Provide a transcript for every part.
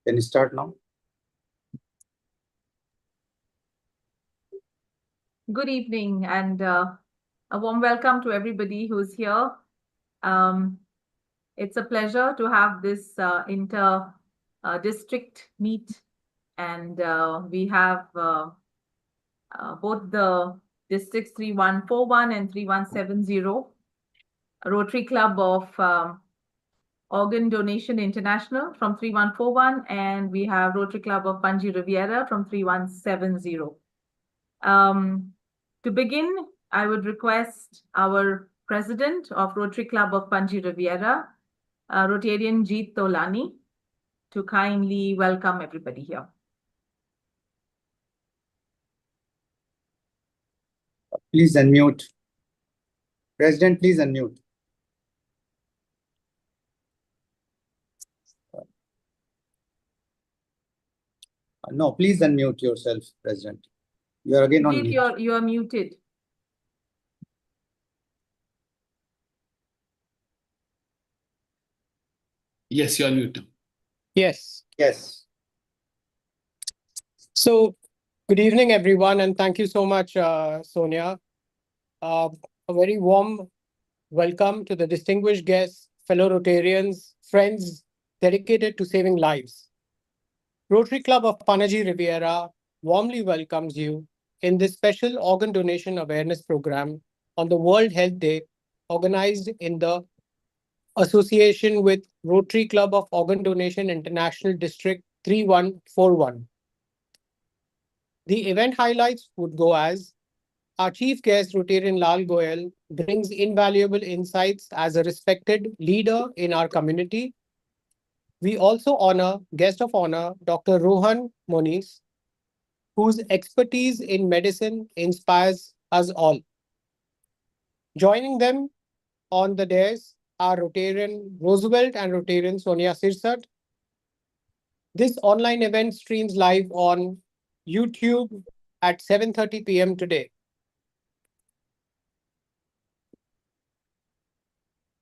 Can you start now? Good evening and a warm welcome to everybody who's here. It's a pleasure to have this inter-district meet, and we have both the districts 3141 and 3170, Rotary Club of Organ Donation International from 3141, and we have Rotary Club of Panji Riviera from 3170. To begin, I would request our president of Rotary Club of Panji Riviera, Rotarian Jeet Tolani, to kindly welcome everybody here. Please unmute. President, please unmute. No, please unmute yourself, President. You are again on mute. You are muted. Yes, you are muted. Yes. Yes. So, good evening, everyone, and thank you so much, Sonia. A very warm welcome to the distinguished guests, fellow Rotarians, friends dedicated to saving lives. Rotary Club of Panaji Riviera warmly welcomes you in this special organ donation awareness program on the World Health Day, organized in the association with Rotary Club of Organ Donation International District 3141. The event highlights would go as our chief guest, Rotarian Lal Goyal, brings invaluable insights as a respected leader in our community. We also honor guest of honor, Dr. Rohan Moniz, whose expertise in medicine inspires us all. Joining them on the dais are Rotarian Roosevelt and Rotarian Sonia Sirsat. This online event streams live on YouTube at 7:30 p.m. today.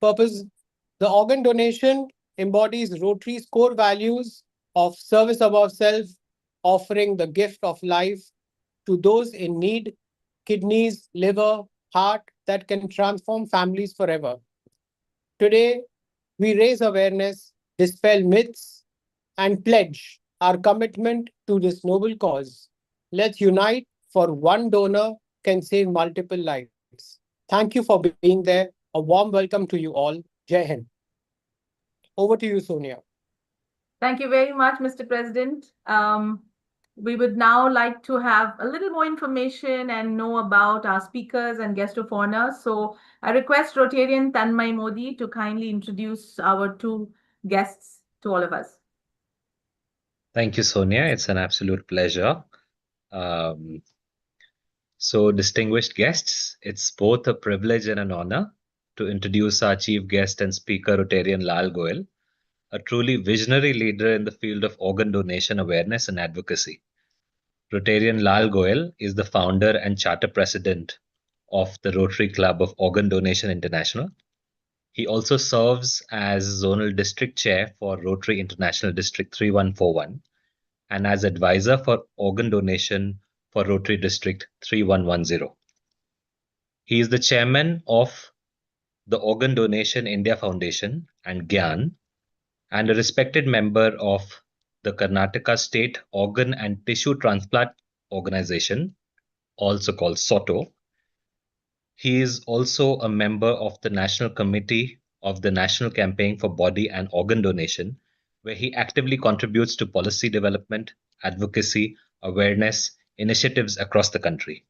Purpose: the organ donation embodies Rotary's core values of service above self, offering the gift of life to those in need, kidneys, liver, heart that can transform families forever. Today, we raise awareness, dispel myths, and pledge our commitment to this noble cause. Let's unite, for one donor can save multiple lives. Thank you for being there. A warm welcome to you all. Jai Hind. Over to you, Sonia. Thank you very much, Mr. President. We would now like to have a little more information and know about our speakers and guest of honor. So I request Rotarian Tanmay Modi to kindly introduce our two guests to all of us. Thank you, Sonia. It's an absolute pleasure. So, distinguished guests, it's both a privilege and an honor to introduce our chief guest and speaker, Rotarian Lal Goyal, a truly visionary leader in the field of organ donation awareness and advocacy. Rotarian Lal Goyal is the founder and charter president of the Rotary Club of Organ Donation International. He also serves as zonal district chair for Rotary International District 3141 and as advisor for organ donation for Rotary District 3110. He is the chairman of the Organ Donation India Foundation and GYAN, and a respected member of the Karnataka State Organ and Tissue Transplant Organization, also called SOTO. He is also a member of the National Committee of the National Campaign for Body and Organ Donation, where he actively contributes to policy development, advocacy, awareness initiatives across the country.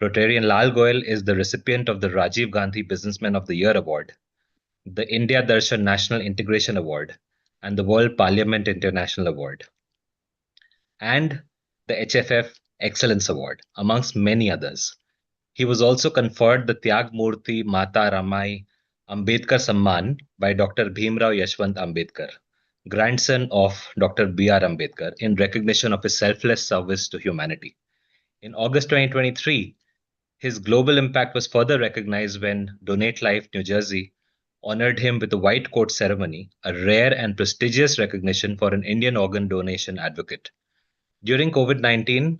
Rotarian Lal Goyal is the recipient of the Rajiv Gandhi Businessman of the Year Award, the India Darshan National Integration Award, and the World Parliament International Award, and the HFF Excellence Award, amongst many others. He was also conferred the Tyag Murthy Mata Ramai Ambedkar Samman by Dr. Bhimrao Yashwant Ambedkar, grandson of Dr. B.R. Ambedkar, in recognition of his selfless service to humanity. In August 2023, his global impact was further recognized when Donate Life New Jersey honored him with a white coat ceremony, a rare and prestigious recognition for an Indian organ donation advocate. During COVID-19,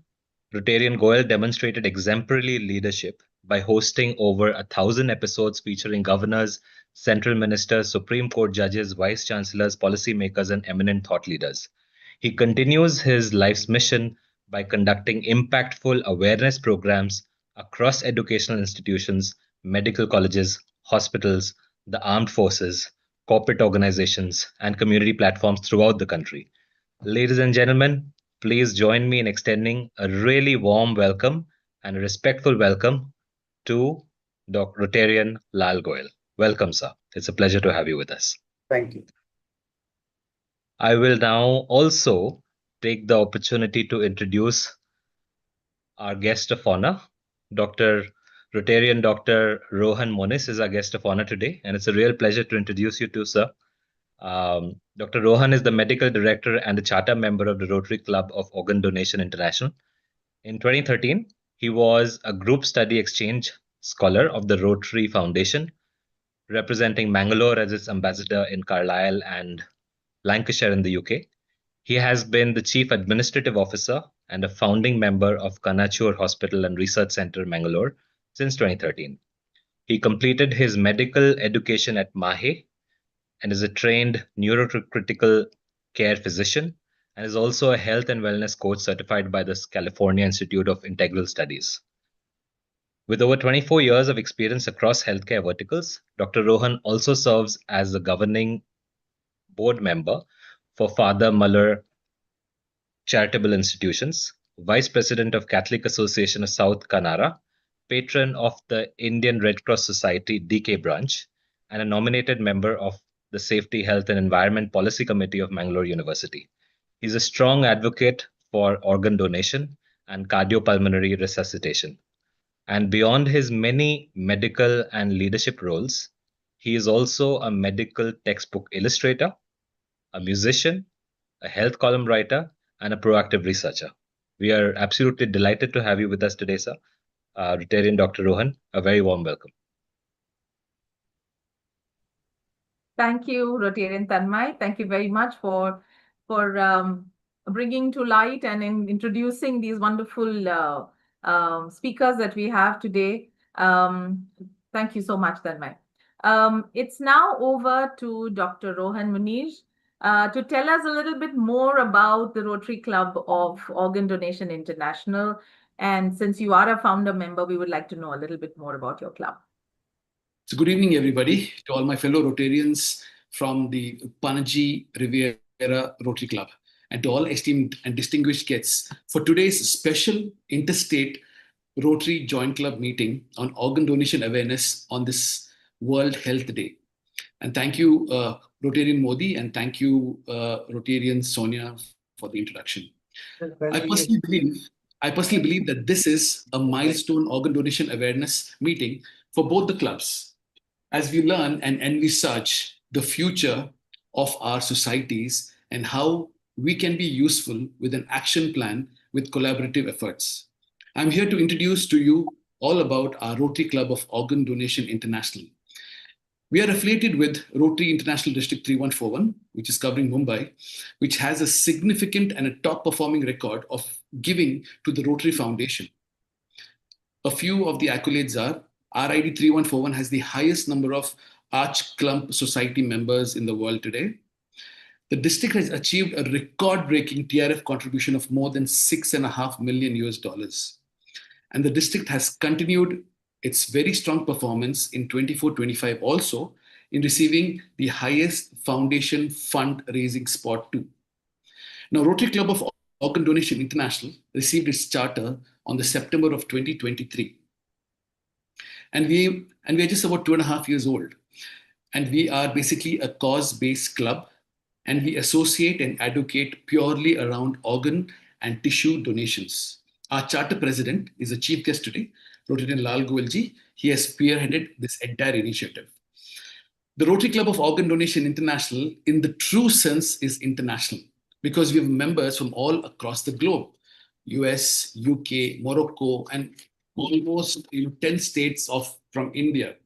Rotarian Goel demonstrated exemplary leadership by hosting over 1,000 episodes featuring governors, central ministers, Supreme Court judges, vice chancellors, policymakers, and eminent thought leaders. He continues his life's mission by conducting impactful awareness programs across educational institutions, medical colleges, hospitals, the armed forces, corporate organizations, and community platforms throughout the country. Ladies and gentlemen, please join me in extending a really warm welcome and a respectful welcome to Dr. Rotarian Lal Goel. Welcome, sir. It's a pleasure to have you with us. Thank you. I will now also take the opportunity to introduce our guest of honor. Rotarian Dr. Rohan Monis is our guest of honor today, and it's a real pleasure to introduce you to, sir. Dr. Rohan is the medical director and a charter member of the Rotary Club of Organ Donation International. In 2013, he was a group study exchange scholar of the Rotary Foundation, representing Mangalore as its ambassador in Carlisle and Lancashire in the UK. He has been the chief administrative officer and a founding member of Kanachur Hospital and Research Centre, Mangalore, since 2013. He completed his medical education at Mahe and is a trained neurocritical care physician and is also a health and wellness coach certified by the California Institute of Integral Studies. With over 24 years of experience across healthcare verticals, Dr. Rohan also serves as the governing board member for Father Muller Charitable Institutions, Vice President of Catholic Association of South Kanara, patron of the Indian Red Cross Society DK branch, and a nominated member of the Safety, Health and Environment Policy Committee of Mangalore University. He's a strong advocate for organ donation and cardiopulmonary resuscitation. And beyond his many medical and leadership roles, he is also a medical textbook illustrator, a musician, a health column writer, and a proactive researcher. We are absolutely delighted to have you with us today, sir. Rotarian Dr. Rohan, a very warm welcome. Thank you, Rotarian Tanmay. Thank you very much for bringing to light and introducing these wonderful speakers that we have today. Thank you so much, Tanmay. It's now over to Dr. Rohan Monis to tell us a little bit more about the Rotary Club of Organ Donation International. And since you are a founder member, we would like to know a little bit more about your club. So good evening, everybody, to all my fellow Rotarians from the Panaji Riviera Rotary Club, and to all esteemed and distinguished guests for today's special interstate Rotary Joint Club meeting on organ donation awareness on this World Health Day. And thank you, Rotarian Modi, and thank you, Rotarian Sonia, for the introduction. I personally believe that this is a milestone organ donation awareness meeting for both the clubs, as we learn and envisage the future of our societies and how we can be useful with an action plan with collaborative efforts. I'm here to introduce to you all about our Rotary Club of Organ Donation International. We are affiliated with Rotary International District 3141, which is covering Mumbai, which has a significant and a top-performing record of giving to the Rotary Foundation. A few of the accolades are RID 3141 has the highest number of Arch Clump Society members in the world today. The district has achieved a record-breaking TRF contribution of more than $6.5 million US. And the district has continued its very strong performance in 24-25 also in receiving the highest foundation fundraising spot too. Now, Rotary Club of Organ Donation International received its charter on the September of 2023. And we are just about 2.5 years old. And we are basically a cause-based club, and we associate and advocate purely around organ and tissue donations. Our charter president is a chief guest today, Rotarian Lal Goel ji. He has spearheaded this entire initiative. The Rotary Club of Organ Donation International, in the true sense, is international because we have members from all across the globe, US, UK, Morocco, and almost 10 states from India.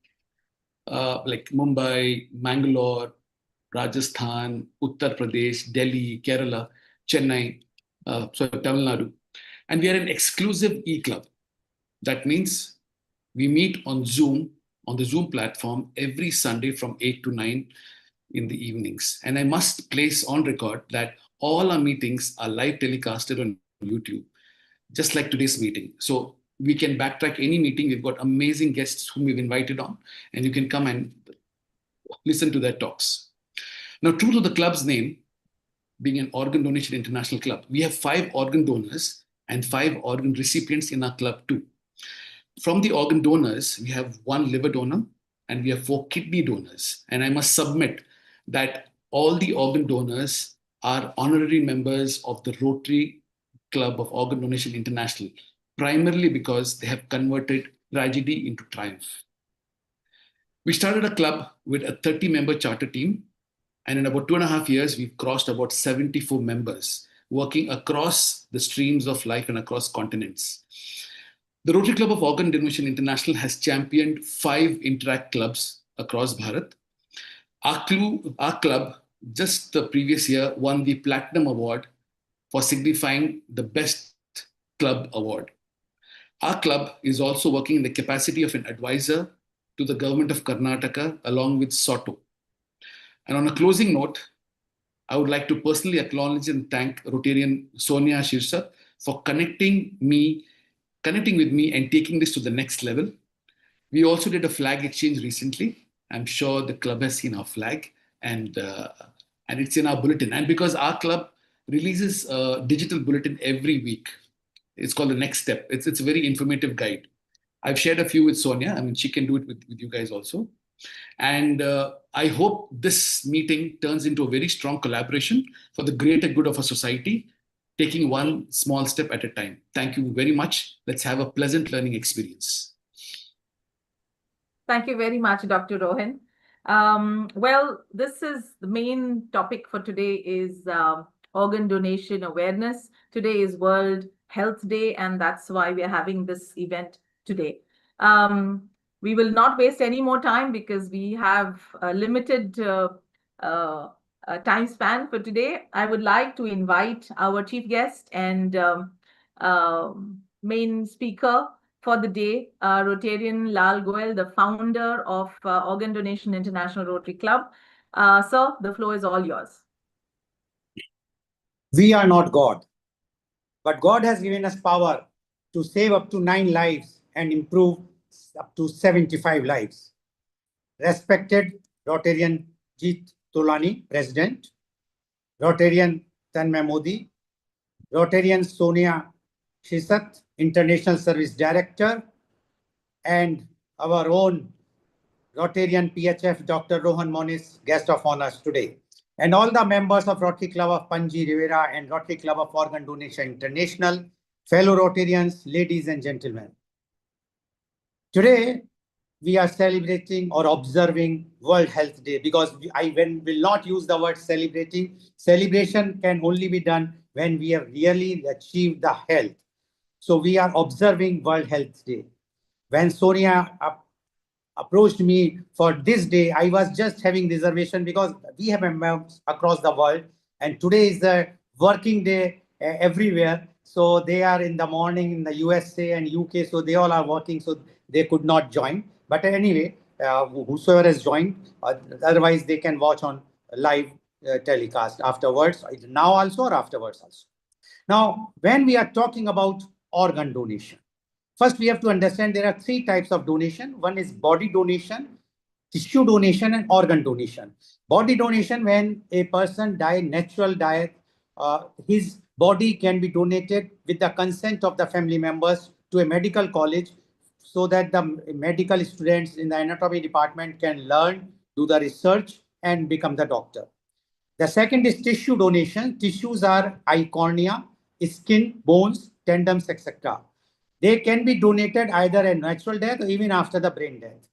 like Mumbai, Mangalore, Rajasthan, Uttar Pradesh, Delhi, Kerala, Chennai, Tamil Nadu. And we are an exclusive e-club. That means we meet on Zoom, on the Zoom platform every Sunday from 8 to 9 in the evenings. And I must place on record that all our meetings are live telecasted on YouTube, just like today's meeting. So we can backtrack any meeting. We've got amazing guests whom we've invited on, and you can come and listen to their talks. Now, true to the club's name, being an organ donation international club, we have 5 organ donors and 5 organ recipients in our club too. From the organ donors, we have 1 liver donor and we have 4 kidney donors. And I must submit that all the organ donors are honorary members of the Rotary Club of Organ Donation International, primarily because they have converted tragedy into triumph. We started a club with a 30-member charter team, and in about 2.5 years, we've crossed about 74 members, working across the streams of life and across continents. The Rotary Club of Organ Donation International has championed 5 Interact clubs across Bharat. Our club, just the previous year, won the Platinum Award for signifying the Best Club Award. Our club is also working in the capacity of an advisor to the government of Karnataka, along with SOTO. And on a closing note, I would like to personally acknowledge and thank Rotarian Sonia Shirsat for connecting with me and taking this to the next level. We also did a flag exchange recently. I'm sure the club has seen our flag, and it's in our bulletin. And because our club releases a digital bulletin every week, it's called The Next Step. It's a very informative guide. I've shared a few with Sonia. I mean, she can do it with you guys also. And I hope this meeting turns into a very strong collaboration for the greater good of our society, taking one small step at a time. Thank you very much. Let's have a pleasant learning experience. Thank you very much, Dr. Rohan. Well, this is the main topic for today is organ donation awareness. Today is World Health Day, and that's why we are having this event today. We will not waste any more time because we have a limited time span for today. I would like to invite our chief guest and main speaker for the day, Rotarian Lal Goel, the founder of Organ Donation International Rotary Club. Sir, the floor is all yours. We are not God, but God has given us power to save up to 9 lives and improve up to 75 lives. Respected Rotarian Jeet Tolani, President, Rotarian Tanmay Modi, Rotarian Sonia Shirsat, International Service Director, and our own Rotarian PHF, Dr. Rohan Monis, guest of honors today, and all the members of Rotary Club of Panji Rivera and Rotary Club of Organ Donation International, fellow Rotarians, ladies and gentlemen. Today, we are celebrating or observing World Health Day because I will not use the word celebrating. Celebration can only be done when we have really achieved the health. So we are observing World Health Day. When Sonia approached me for this day, I was just having reservation because we have members across the world, and today is the working day everywhere. So they are in the morning in the USA and UK, so they all are working, so they could not join. But anyway, whosoever has joined, otherwise they can watch on live telecast afterwards, now also or afterwards also. Now, when we are talking about organ donation, first we have to understand there are 3 types of donation. One is body donation, tissue donation, and organ donation. Body donation, when a person dies natural death, his body can be donated with the consent of the family members to a medical college, so that the medical students in the anatomy department can learn, do the research, and become the doctor. The second is tissue donation. Tissues are eye cornea, skin, bones, tendons, etc. They can be donated either a natural death or even after the brain death.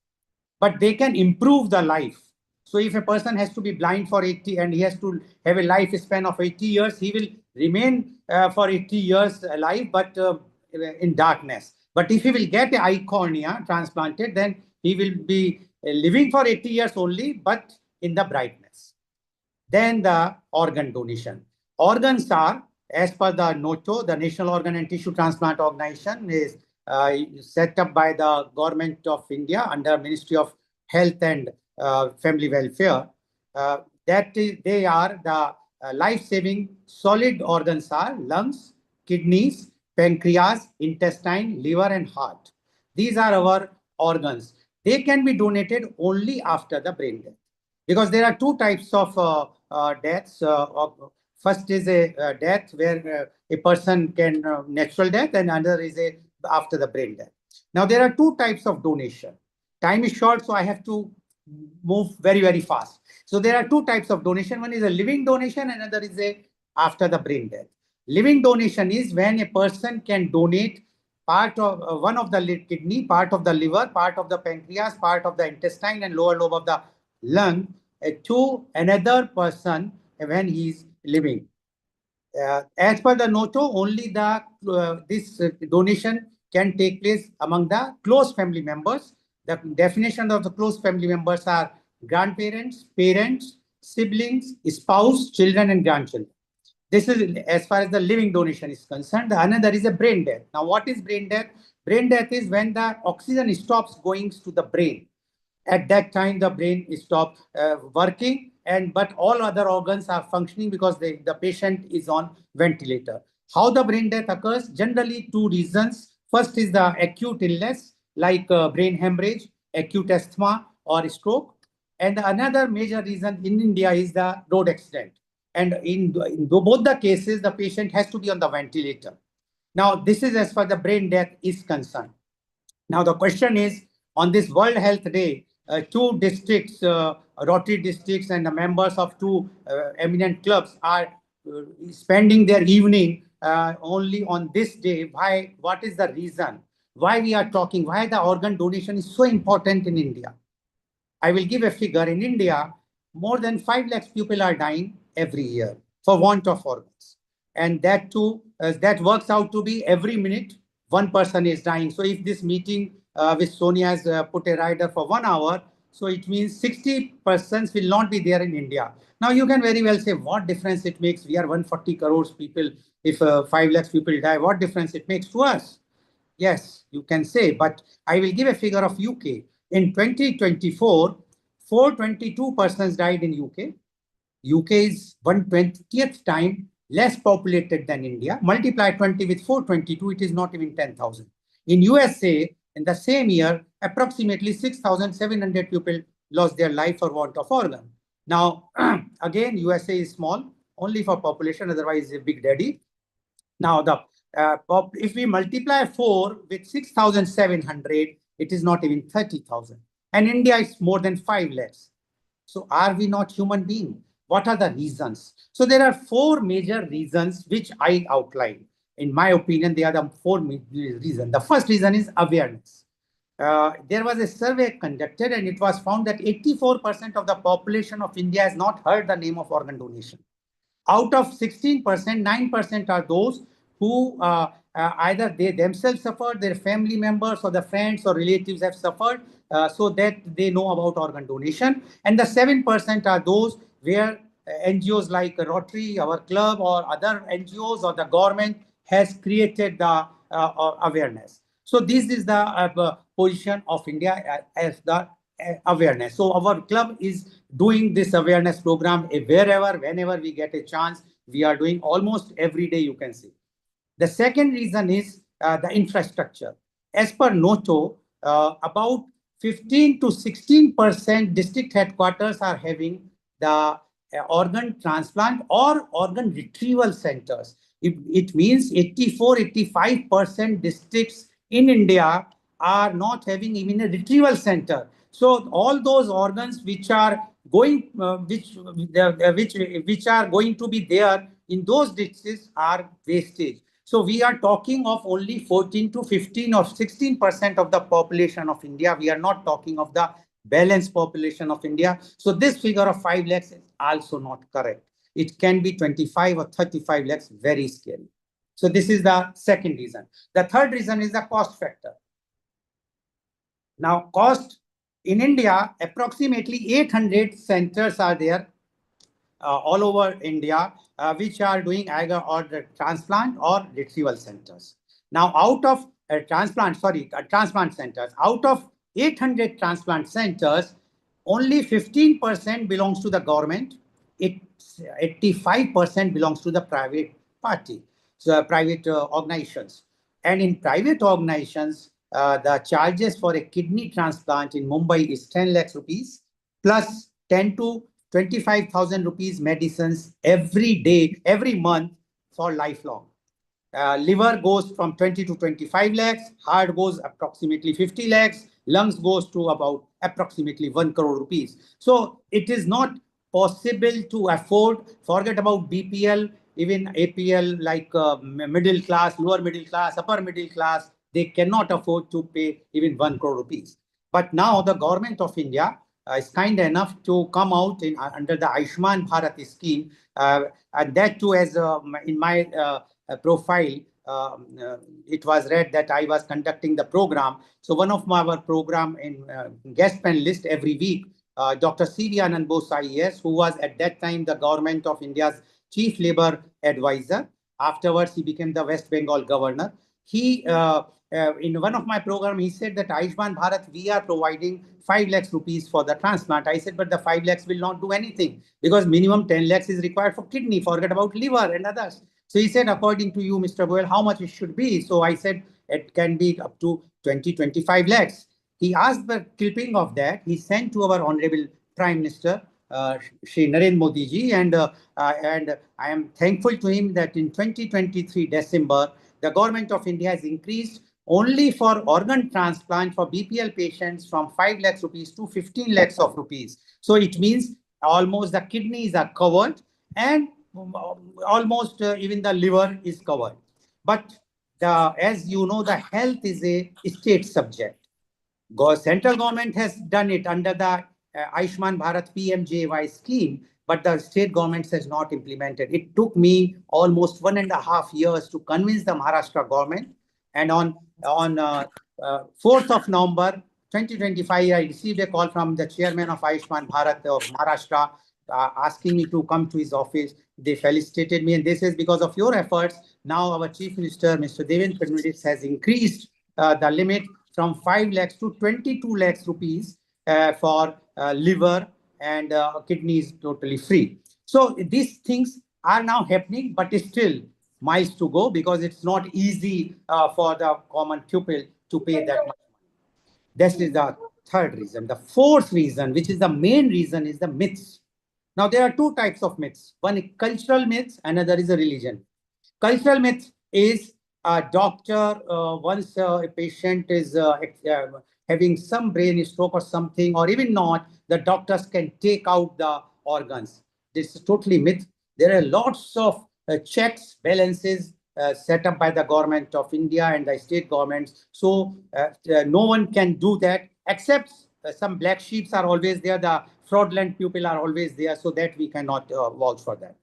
But they can improve the life. So if a person has to be blind for 80 and he has to have a lifespan of 80 years, he will remain for 80 years alive, but in darkness. But if he will get an eye cornea transplanted, then he will be living for 80 years only, but in the brightness. Then the organ donation. Organs are, as per the NATO, the National Organ and Tissue Transplant Organization is set up by the Government of India under Ministry of Health and Family Welfare. They are the life-saving solid organs are lungs, kidneys, pancreas, intestine, liver, and heart. These are our organs. They can be donated only after the brain death, because there are two types of deaths. First is a death where a person can natural death, and another is a after the brain death. Now there are two types of donation. Time is short, so I have to move very, very fast. So there are two types of donation. One is a living donation, another is a after the brain death. Living donation is when a person can donate part of one of the kidney, part of the liver, part of the pancreas, part of the intestine, and lower lobe of the lung to another person when he is living. As per the NATO, only the this donation can take place among the close family members. The definition of the close family members are grandparents, parents, siblings, spouse, children, and grandchildren. This is as far as the living donation is concerned. The another is a brain death. Now, what is brain death? Brain death is when the oxygen stops going to the brain. At that time, the brain stops working, but all other organs are functioning because the patient is on ventilator. How the brain death occurs? Generally, two reasons. First is the acute illness like brain hemorrhage, acute asthma, or stroke. And another major reason in India is the road accident. And in both the cases, the patient has to be on the ventilator. Now, this is as far as the brain death is concerned. Now, the question is, on this World Health Day, two districts, Rotary districts, and the members of two eminent clubs are spending their evening only on this day. Why? What is the reason? Why we are talking? Why the organ donation is so important in India? I will give a figure. In India, more than 5 lakh people are dying every year for want of organs. And that too, that works out to be every minute, one person is dying. So if this meeting with Sonia has put a rider for 1 hour, so it means 60 persons will not be there in India. Now you can very well say what difference it makes. We are 140 crores people. If 5 lakhs people die, what difference it makes to us? Yes, you can say, but I will give a figure of UK. In 2024, 422 persons died in UK. UK is 1/20th time less populated than India. Multiply 20 with 422, it is not even 10,000. In USA, in the same year, approximately 6,700 people lost their life for want of organ. Now, again, USA is small, only for population, otherwise a big daddy. Now, if we multiply 4 with 6,700, it is not even 30,000. And India is more than 5 lakhs. So are we not human beings? What are the reasons? So there are 4 major reasons which I outlined. In my opinion, they are the 4 reasons. The first reason is awareness. There was a survey conducted and it was found that 84% of the population of India has not heard the name of organ donation. Out of 16%, 9% are those who either they themselves suffered, their family members or the friends or relatives have suffered, so that they know about organ donation. And the 7% are those where NGOs like Rotary, our club, or other NGOs or the government has created the awareness. So this is the position of India as the awareness. So our club is doing this awareness program wherever, whenever we get a chance. We are doing almost every day, you can see. The second reason is the infrastructure. As per NATO, about 15 to 16% district headquarters are having the organ transplant or organ retrieval centers. It means 84-85% districts in India are not having even a retrieval center. So all those organs which are going, which are going to be there in those districts are wastage. So we are talking of only 14 to 15 or 16% of the population of India. We are not talking of the balanced population of India. So this figure of 5 lakhs is also not correct. It can be 25 or 35 lakhs, very scary. So this is the second reason. The third reason is the cost factor. Now, cost in India, approximately 800 centers are there all over India, which are doing either or the transplant or retrieval centers. Now, out of transplant centers, out of 800 transplant centers, only 15% belongs to the government. 85% belongs to the private party, so private organizations. And in private organizations, the charges for a kidney transplant in Mumbai is 10 lakhs rupees plus 10 to 25,000 rupees medicines every day, every month for lifelong. Liver goes from 20 to 25 lakhs, heart goes approximately 50 lakhs, lungs goes to about approximately 1 crore rupees. So it is not possible to afford, forget about BPL, even APL, like middle class, lower middle class, upper middle class, they cannot afford to pay even 1 crore rupees. But now the government of India is kind enough to come out under the Ayushman Bharat scheme, and that too, as in my profile, it was read that I was conducting the program. So one of our program in guest panelist every week, Dr. C.V. Anand Bose IAS, who was at that time the government of India's chief labor advisor. Afterwards, he became the West Bengal governor. He, in one of my program, he said that Ayushman Bharat, we are providing 5 lakhs rupees for the transplant. I said, but the 5 lakhs will not do anything because minimum 10 lakhs is required for kidney, forget about liver and others. So he said, according to you, Mr. Goel, how much it should be? So I said, it can be up to 25 lakhs. He asked the clipping of that. He sent to our Honorable Prime Minister, Shri Narendra Modi ji, and I am thankful to him that in 2023 December, the government of India has increased only for organ transplant for BPL patients from 5 lakhs rupees to 15 lakhs of rupees. So it means almost the kidneys are covered and almost even the liver is covered. But as you know, the health is a state subject. Central government has done it under the Ayushman Bharat PMJY scheme, but the state government has not implemented. It took me almost 1.5 years to convince the Maharashtra government. And on 4th of November 2025, I received a call from the chairman of Ayushman Bharat of Maharashtra asking me to come to his office. They felicitated me, and this is because of your efforts. Now our Chief Minister, Mr. Devendra Fadnavis, has increased the limit from 5 lakhs to 22 lakhs rupees for liver and kidneys totally free. So these things are now happening, but it's still miles to go because it's not easy for the common pupil to pay that much money. This is the third reason. The fourth reason, which is the main reason, is the myths. Now, there are two types of myths. One is cultural myths, another is a religion. Cultural myth is a doctor, once a patient is having some brain stroke or something, or even not, the doctors can take out the organs. This is totally myth. There are lots of checks, balances set up by the government of India and the state governments. So no one can do that, except some black sheeps are always there. The fraudulent people are always there, so that we cannot vouch for that.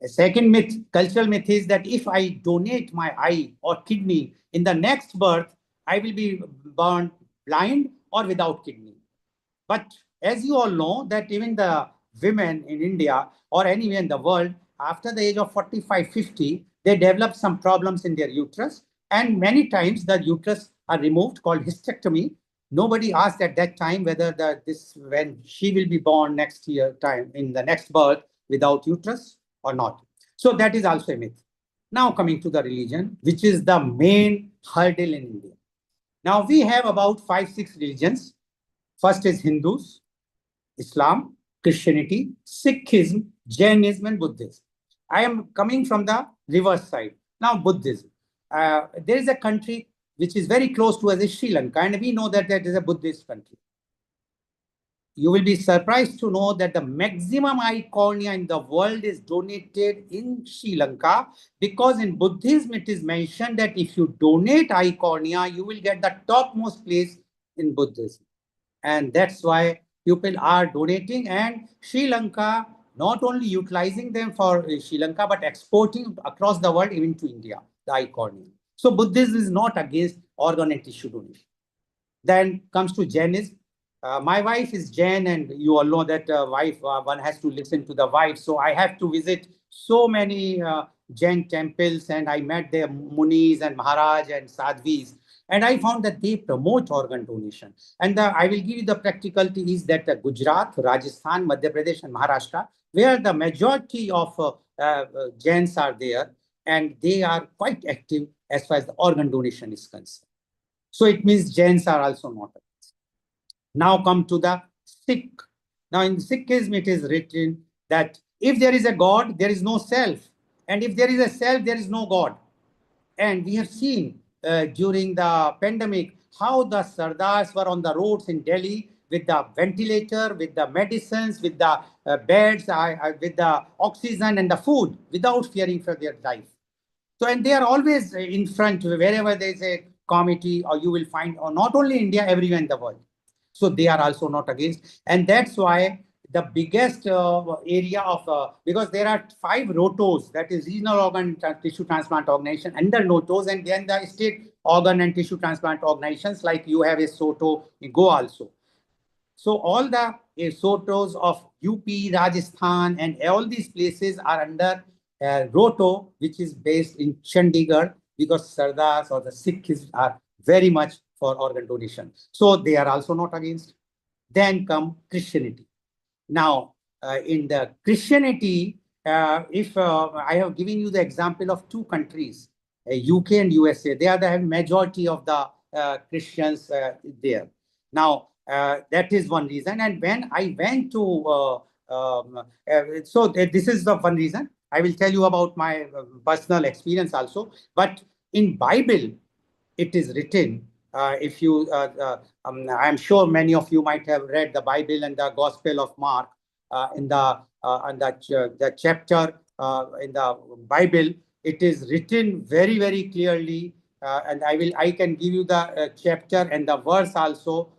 Second myth, cultural myth, is that if I donate my eye or kidney in the next birth, I will be born blind or without kidney. But as you all know, that even the women in India or anywhere in the world, after the age of 45, 50, they develop some problems in their uterus. And many times the uterus are removed, called hysterectomy. Nobody asked at that time whether when she will be born next year time in the next birth without uterus or not. So that is also a myth. Now coming to the religion, which is the main hurdle in India. Now we have about 5-6 religions. First is Hindus, Islam, Christianity, Sikhism, Jainism, and Buddhism. I am coming from the reverse side. Now Buddhism. There is a country which is very close to us, is Sri Lanka, and we know that that is a Buddhist country. You will be surprised to know that the maximum eye cornea in the world is donated in Sri Lanka, because in Buddhism it is mentioned that if you donate eye cornea, you will get the topmost place in Buddhism. And that's why people are donating, and Sri Lanka not only utilizing them for Sri Lanka, but exporting across the world, even to India, the eye cornea. So Buddhism is not against organ and tissue donation. Then comes to Jainism. My wife is Jain, and you all know that one has to listen to the wife. So I have to visit so many Jain temples, and I met their Munis and Maharaj and Sadhvis. And I found that they promote organ donation. And I will give you the practicality is that Gujarat, Rajasthan, Madhya Pradesh, and Maharashtra, where the majority of Jains are there, and they are quite active as far as the organ donation is concerned. So it means Jains are also not. Now come to the Sikh. Now in Sikhism it is written that if there is a God, there is no self. And if there is a self, there is no God. And we have seen during the pandemic how the Sardars were on the roads in Delhi with the ventilator, with the medicines, with the beds, with the oxygen and the food without fearing for their life. So, and they are always in front wherever there is a committee, or you will find, or not only India, everywhere in the world. So they are also not against. And that's why the biggest area of, because there are 5 ROTOs, that is Regional Organ Tissue Transplant Organization, under ROTOs, and then the state organ and tissue transplant organizations, like you have a SOTO in Goa also. So all the SOTOs of UP, Rajasthan, and all these places are under ROTO, which is based in Chandigarh, because Sardars or the Sikhs are very much for organ donation. So they are also not against. Then come Christianity. Now, in the Christianity, if I have given you the example of 2 countries, UK and USA, they are the majority of the Christians there. Now, that is one reason. And when I went to, this is the one reason. I will tell you about my personal experience also. But in Bible, it is written, if you, I'm sure many of you might have read the Bible and the Gospel of Mark in the chapter in the Bible. It is written very, very clearly, and I can give you the chapter and the verse also,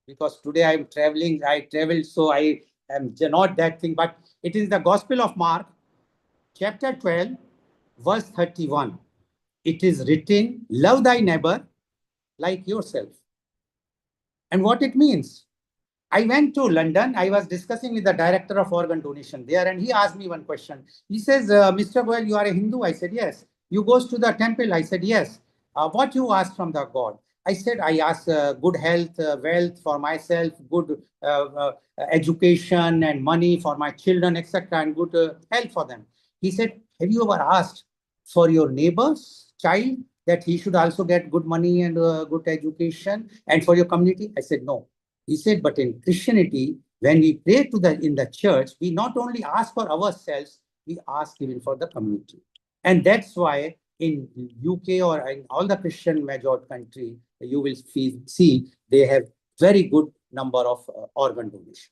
because today I'm traveling. I traveled, so I am not that thing. But it is the Gospel of Mark, chapter 12, verse 31. It is written, love thy neighbor like yourself. And what it means? I went to London. I was discussing with the director of organ donation there, and he asked me one question. He says, Mr. Goel, you are a Hindu? I said, yes. You goes to the temple? I said, yes. What you ask from the God? I said, I ask good health, wealth for myself, good education and money for my children, etc., and good health for them. He said, have you ever asked for your neighbor's child that he should also get good money and good education, and for your community? I said, no. He said, but in Christianity, when we pray in the church, we not only ask for ourselves, we ask even for the community. And that's why in UK or in all the Christian major country, you will see they have very good number of organ donation.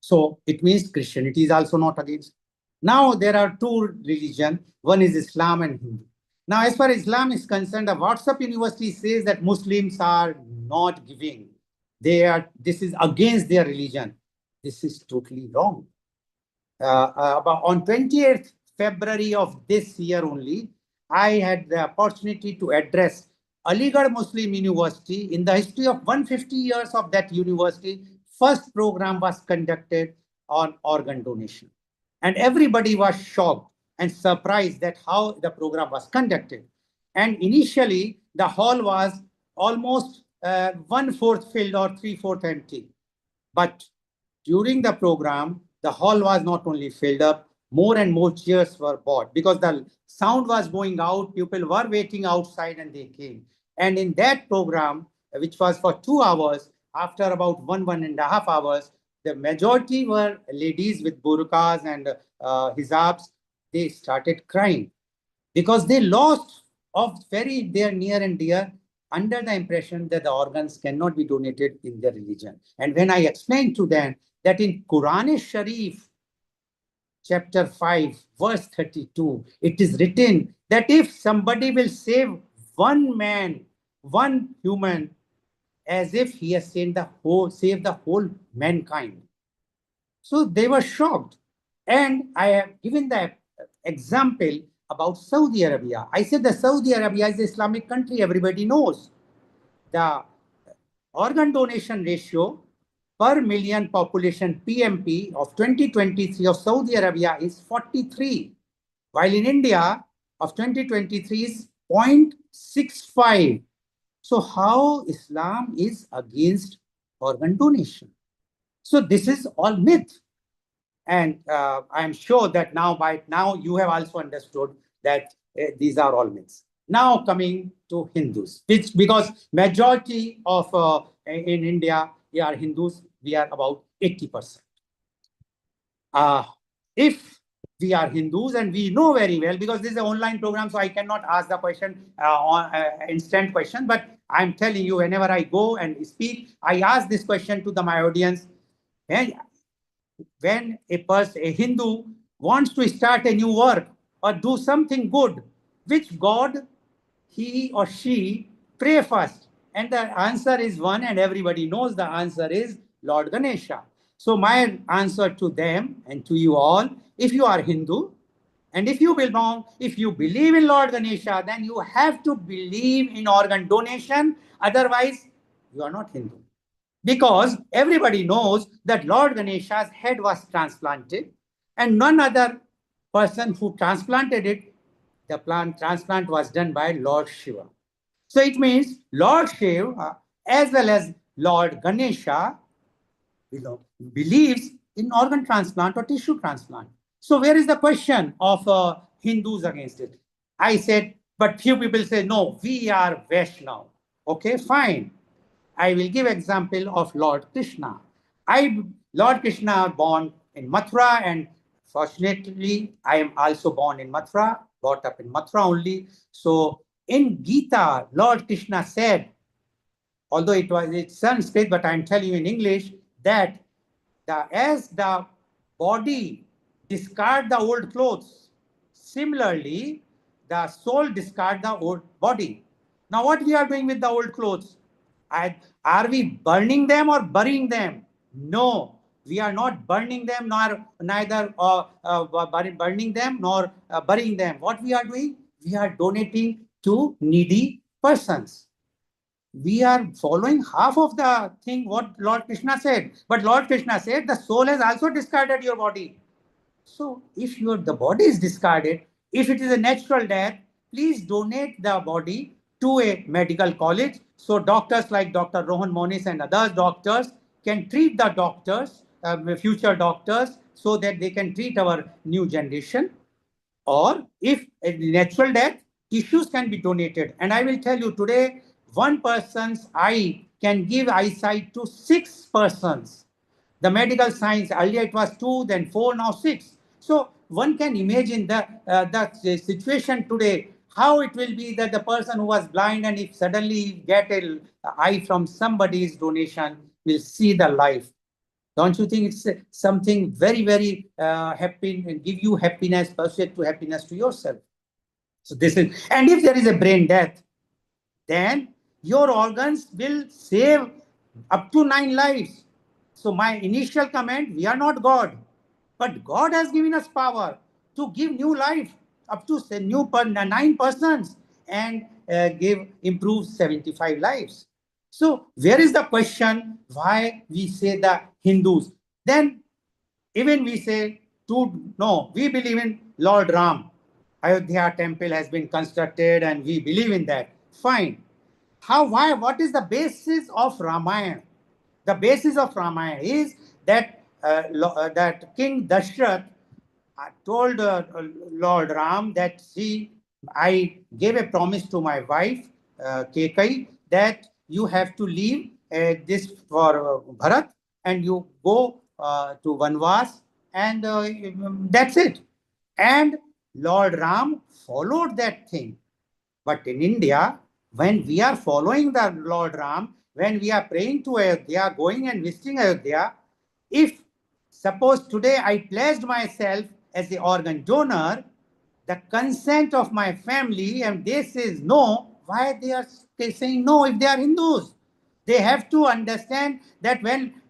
So it means Christianity is also not against. Now there are 2 religions. One is Islam and Hindu. Now, as far as Islam is concerned, the WhatsApp University says that Muslims are not giving. This is against their religion. This is totally wrong. About on 28th February of this year only, I had the opportunity to address Aligarh Muslim University. In the history of 150 years of that university, first program was conducted on organ donation. And everybody was shocked and surprised at how the program was conducted. And initially, the hall was almost 1/4 filled or 3/4 empty. But during the program, the hall was not only filled up, more and more chairs were bought because the sound was going out. People were waiting outside and they came. And in that program, which was for 2 hours, after about 1.5 hours, the majority were ladies with burqas and hijabs. They started crying because they lost of their near and dear, under the impression that the organs cannot be donated in their religion. And when I explained to them that in Quran Sharif, chapter 5, verse 32, it is written that if somebody will save one man, one human, as if he has saved the whole mankind. So they were shocked. And I have given the example about Saudi Arabia. I said that Saudi Arabia is an Islamic country, everybody knows. The organ donation ratio per million population PMP of 2023 of Saudi Arabia is 43, while in India of 2023 is 0.65. So how Islam is against organ donation? So this is all myth. And I'm sure that by now you have also understood that these are all myths. Now coming to Hindus, because majority of in India are Hindus, we are about 80%. If we are Hindus, and we know very well, because this is an online program, so I cannot ask the question instant question, but I'm telling you, whenever I go and speak, I ask this question to my audience. When a Hindu wants to start a new work or do something good, which God he or she pray first? And the answer is one, and everybody knows the answer is Lord Ganesha. So my answer to them and to you all, if you are Hindu, and if you believe in Lord Ganesha, then you have to believe in organ donation. Otherwise, you are not Hindu. Because everybody knows that Lord Ganesha's head was transplanted, and none other person who transplanted it, the transplant was done by Lord Shiva. So it means Lord Shiva as well as Lord Ganesha believes in organ transplant or tissue transplant. So where is the question of Hindus against it? I said, but few people say, no, we are Vaishnav. Okay, fine. I will give example of Lord Krishna. Lord Krishna born in Mathura, and fortunately, I am also born in Mathura, brought up in Mathura only. So in Gita, Lord Krishna said, although it's Sanskrit, but I'm telling you in English, that as the body discard the old clothes, similarly, the soul discard the old body. Now, what we are doing with the old clothes? Are we burning them or burying them? No, we are not burning them, neither burning them nor burying them. What we are doing? We are donating to needy persons. We are following half of the thing what Lord Krishna said. But Lord Krishna said the soul has also discarded your body. So if the body is discarded, if it is a natural death, please donate the body to a medical college. So doctors like Dr. Rohan Monis and other doctors can treat the future doctors, so that they can treat our new generation. Or if a natural death, tissues can be donated. And I will tell you today, one person's eye can give eyesight to 6 persons. The medical science, earlier it was 2, then 4, now 6. So one can imagine the situation today, how it will be that the person who was blind, and if suddenly get an eye from somebody's donation, will see the life. Don't you think it's something very, very happy and give you happiness, persuade to happiness to yourself? So this is, and if there is a brain death, then your organs will save up to 9 lives. So my initial comment, we are not God, but God has given us power to give new life up to 9 persons and improve 75 lives. So where is the question why we say the Hindus? Then even we say, no, we believe in Lord Ram. Ayodhya temple has been constructed and we believe in that. Fine. What is the basis of Ramayana? The basis of Ramayana is that that King Dashrath told Lord Ram that, see, I gave a promise to my wife, Kekai, that you have to leave this for Bharat, and you go to Vanvas, and that's it. And Lord Ram followed that thing. But in India, when we are following the Lord Ram, when we are praying to Ayodhya, going and visiting Ayodhya, if suppose today I pledged myself as the organ donor, the consent of my family, and they says no, why they are saying no if they are Hindus? They have to understand that when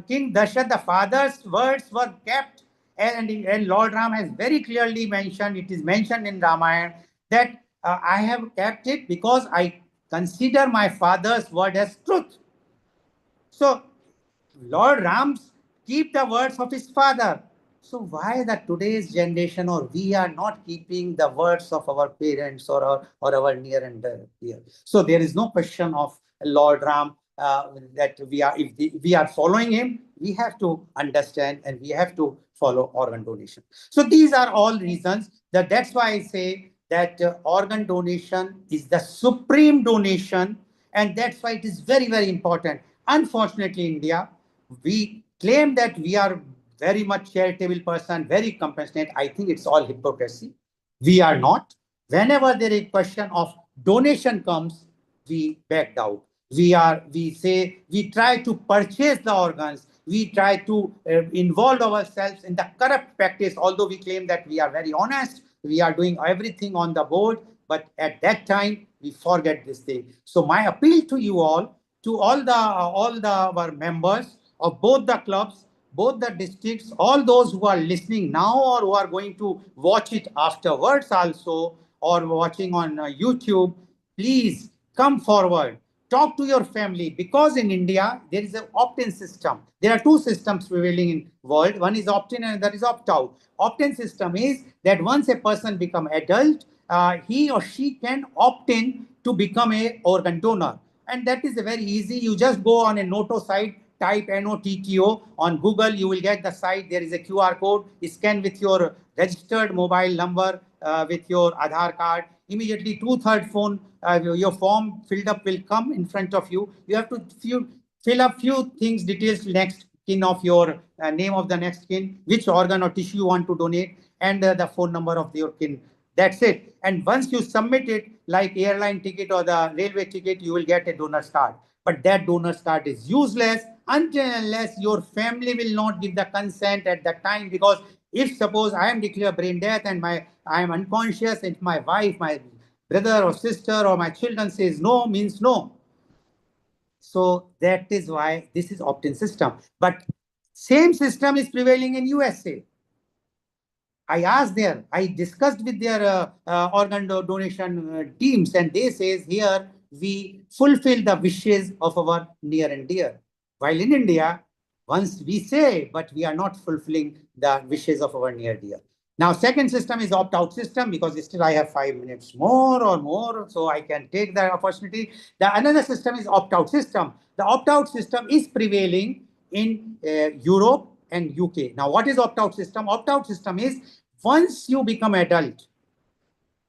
King Dashrath, the father's words were kept, and Lord Ram has very clearly mentioned, it is mentioned in Ramayana, that I have kept it because I consider my father's word as truth. So Lord Rams keep the words of his father. So why the today's generation or we are not keeping the words of our parents or our near and dear? So there is no question of Lord Ram that we are, if we are following him, we have to understand and we have to follow organ donation. So these are all reasons that's why I say that organ donation is the supreme donation, and that's why it is very, very important. Unfortunately, India, we claim that we are very much charitable person, very compassionate. I think it's all hypocrisy. We are not. Whenever there is a question of donation comes, we back out. We say, we try to purchase the organs. We try to involve ourselves in the corrupt practice, although we claim that we are very honest, we are doing everything on the board, but at that time, we forget this thing. So my appeal to you all, to all our members of both the clubs, both the districts, all those who are listening now or who are going to watch it afterwards also, or watching on YouTube, please come forward. Talk to your family, because in India, there is an opt-in system. There are two systems prevailing in world. One is opt-in and that is opt-out. Opt-in system is that once a person become adult, he or she can opt in to become a organ donor. And that is very easy. You just go on a Noto site, type NOTTO on Google, you will get the site. There is a QR code. Scan with your registered mobile number, with your Aadhaar card. Immediately, 2/3 phone, your form filled up will come in front of you. You have to fill up few things, details, next kin of your name of the next kin, which organ or tissue you want to donate, and the phone number of your kin. That's it. And once you submit it, like airline ticket or the railway ticket, you will get a donor's card. But that donor's card is useless until unless your family will not give the consent at that time. Because if suppose I am declared brain death and I am unconscious, and my wife, my brother or sister or my children says no, means no. So that is why this is opt-in system. But same system is prevailing in USA. I asked there, I discussed with their organ donation teams, and they says here we fulfill the wishes of our near and dear. While in India, once we say, but we are not fulfilling the wishes of our near dear. Now, second system is opt-out system, because still I have 5 minutes more, so I can take the opportunity. The another system is opt-out system. The opt-out system is prevailing in Europe and UK. Now, what is opt-out system? Opt-out system is once you become adult,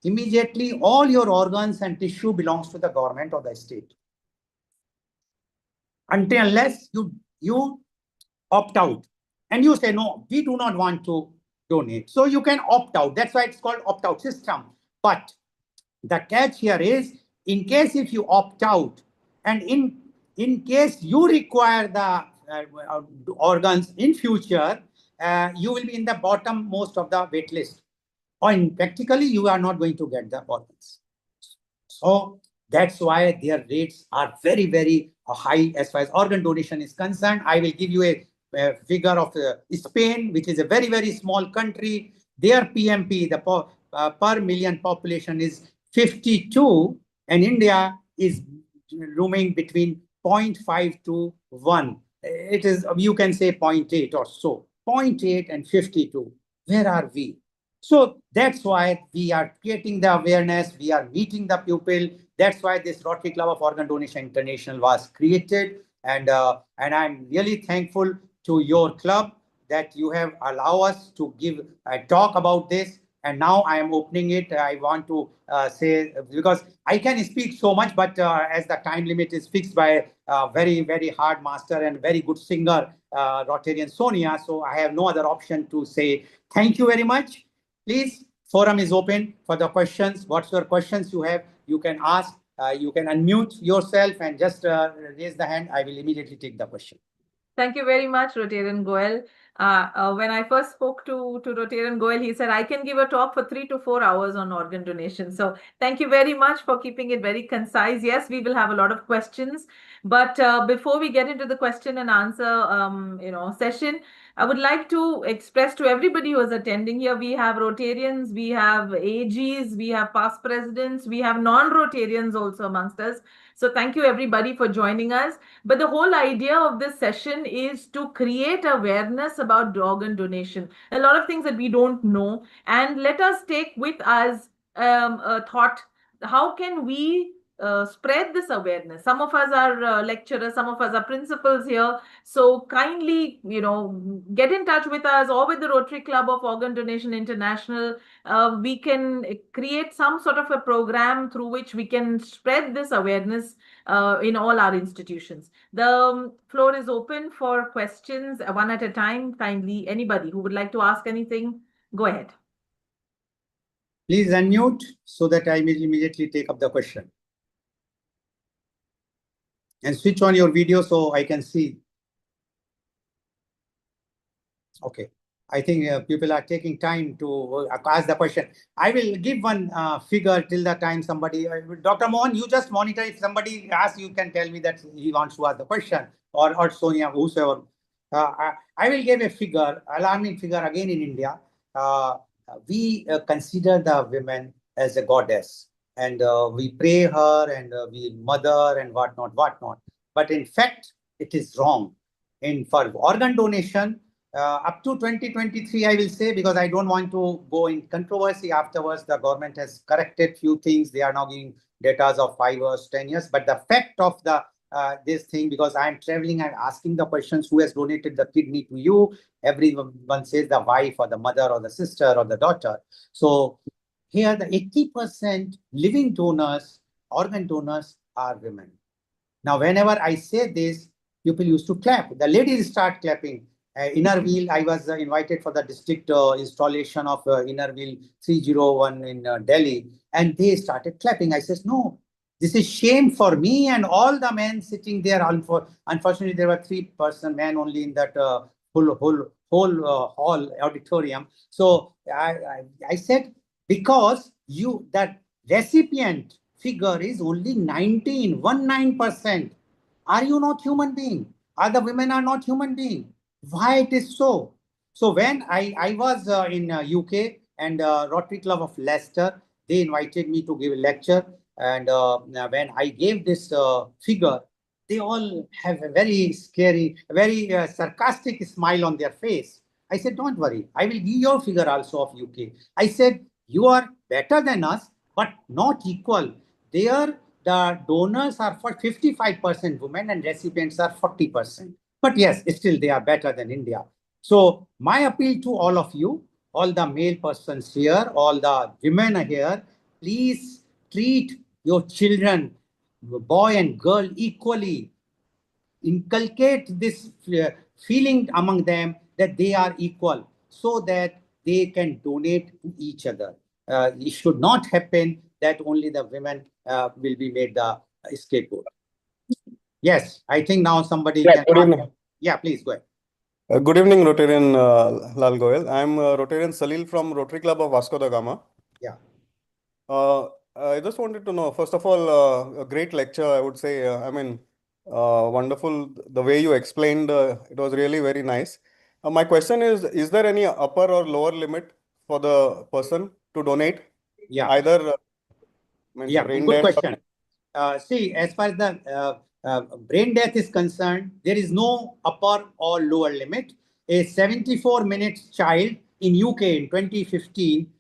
immediately all your organs and tissue belongs to the government or the state. Until unless you opt out and you say, no, we do not want to donate. So you can opt out. That's why it's called opt-out system. But the catch here is, in case if you opt out, and in case you require the organs in future, you will be in the bottom most of the wait list. Or practically, you are not going to get the organs. So that's why their rates are very, very high as far as organ donation is concerned. I will give you a figure of Spain, which is a very, very small country. Their PMP, the per million population, is 52, and India is roaming between 0.5 to 1. It is, you can say 0.8 or so. 0.8 and 52. Where are we? So that's why we are creating the awareness. We are meeting the people. That's why this Rotary Club of Organ Donation International was created. And I'm really thankful to your club that you have allowed us to give a talk about this. And now I am opening it. I want to say, because I can speak so much, but as the time limit is fixed by a very, very hard master and very good singer, Rotarian Sonia, so I have no other option to say thank you very much. Please, forum is open for the questions. Whatsoever questions you have, you can ask. You can unmute yourself and just raise the hand. I will immediately take the question. Thank you very much, Rotarian Goel. When I first spoke to Rotarian Goel, he said, I can give a talk for 3 to 4 hours on organ donation. So thank you very much for keeping it very concise. Yes, we will have a lot of questions. But before we get into the question and answer session, I would like to express to everybody who is attending here, we have Rotarians, we have AGs, we have past presidents, we have non-Rotarians also amongst us. So thank you everybody for joining us. But the whole idea of this session is to create awareness about organ donation. A lot of things that we don't know, and let us take with us a thought, how can we spread this awareness? Some of us are lecturers, some of us are principals here. So kindly, get in touch with us or with the Rotary Club of Organ Donation International. We can create some sort of a program through which we can spread this awareness in all our institutions. The floor is open for questions one at a time. Kindly, anybody who would like to ask anything, go ahead. Please unmute so that I will immediately take up the question. And switch on your video so I can see. Okay. I think people are taking time to ask the question. I will give one figure till the time somebody, Dr. Mohan, you just monitor. If somebody asks, you can tell me that he wants to ask the question, or Sonia, whosoever. I will give a figure, alarming figure again in India. We consider the women as a goddess, and we pray her, and we mother and whatnot. But in fact, it is wrong. For organ donation, up to 2023, I will say, because I don't want to go in controversy afterwards. The government has corrected few things. They are now giving data of 5 years, 10 years. But the fact of the this thing, because I'm traveling, I'm asking the questions, who has donated the kidney to you? Everyone says the wife or the mother or the sister or the daughter. So here the 80% living donors, organ donors, are women. Now, whenever I say this, people used to clap. The ladies start clapping. Inner Wheel, I was invited for the district installation of Inner Wheel 301 in Delhi, and they started clapping. I said, no, this is shame for me and all the men sitting there. Unfortunately, there were 3 men only in that whole hall auditorium. So I said, because that recipient figure is only 19%. Are you not human being? Are the women are not human being? Why it is so? So when I was in UK, and Rotary Club of Leicester, they invited me to give a lecture. And when I gave this figure, they all have a very scary, very sarcastic smile on their face. I said, don't worry, I will give your figure also of UK. I said, you are better than us, but not equal. There, the donors are for 55% women and recipients are 40%. But yes, still they are better than India. So my appeal to all of you, all the male persons here, all the women here, please treat your children, boy and girl, equally. Inculcate this feeling among them that they are equal, so that they can donate to each other. It should not happen that only the women will be made the scapegoat. Yes, I think now somebody Yeah, can. good evening. Yeah, please go ahead. Good evening, Rotarian Lal Goyal. I'm Rotarian Salil from Rotary Club of Vasco da Gama. Yeah. I just wanted to know, first of all, a great lecture, I would say. Wonderful. The way you explained, it was really very nice. My question is there any upper or lower limit for the person to donate? Yeah. Either Yeah, brain good death. question. See, as far as the brain death is concerned, there is no upper or lower limit. A 74 minutes child in UK in 2015,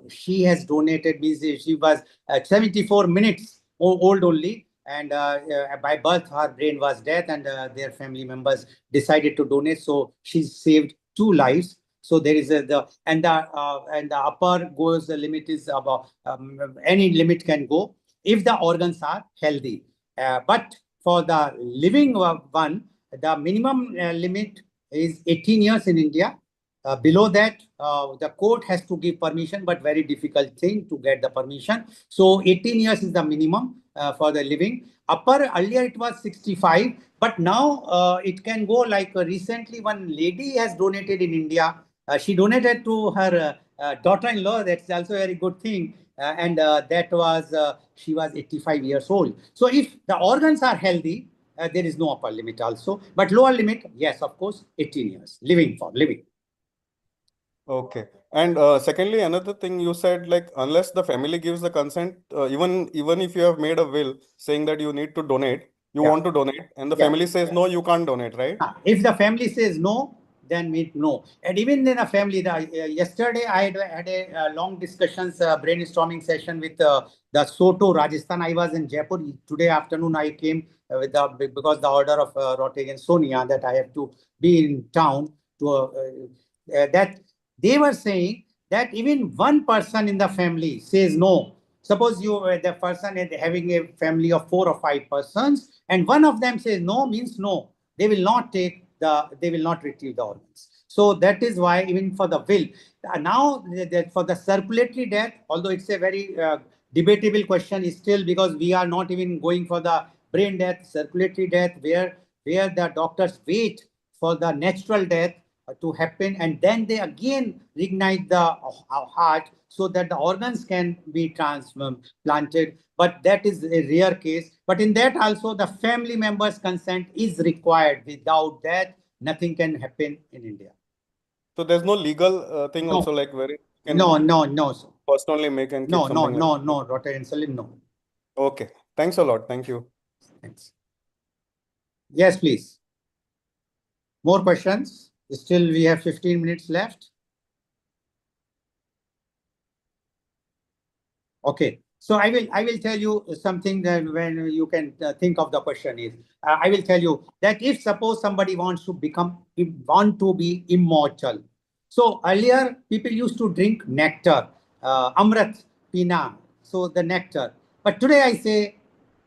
she has donated, means she was 74 minutes old only, and by birth her brain was dead, and their family members decided to donate. So she saved 2 lives. So there is the upper goes, the limit is about any limit can go if the organs are healthy. But for the living one, the minimum limit is 18 years in India. Below that, the court has to give permission, but very difficult thing to get the permission. So 18 years is the minimum for the living. Upper, earlier it was 65, but now it can go like recently one lady has donated in India. She donated to her daughter-in-law. That's also a very good thing. And that was, she was 85 years old. So if the organs are healthy, there is no upper limit also. But lower limit, yes, of course, 18 years, living. Okay. And secondly, another thing you said, like unless the family gives the consent, even if you have made a will saying that you need to donate, you Yeah. want to donate, and the Yeah. family says no, you can't donate, right? If the family says no, then mean no. And even in a family, yesterday I had a long discussions, brainstorming session with the Soto, Rajasthan. I was in Jaipur. Today afternoon I came with because the order of Rotarian Sonia that I have to be in town to that they were saying that even one person in the family says no. Suppose the person is having a family of 4 or 5 persons, and one of them says no, means no. They will not retrieve the organs. So that is why even for the will, now for the circulatory death, although it's a very debatable question is still, because we are not even going for the brain death, circulatory death, where the doctors wait for the natural death to happen, and then they again reignite the heart so that the organs can be transplanted. But that is a rare case. But in that also, the family members' consent is required. Without that, nothing can happen in India. So there's no legal thing No. also, like where you can No. Sir. personally make and keep No, something like no, Rotarian Salim, no. Okay. Thanks a lot. Thank you. Thanks. Yes, please. More questions? Still, we have 15 minutes left. Okay. So I will tell you something that when you can think of the question is, I will tell you that if suppose somebody wants to be immortal. So earlier people used to drink nectar, amrit, pina, so the nectar. But today I say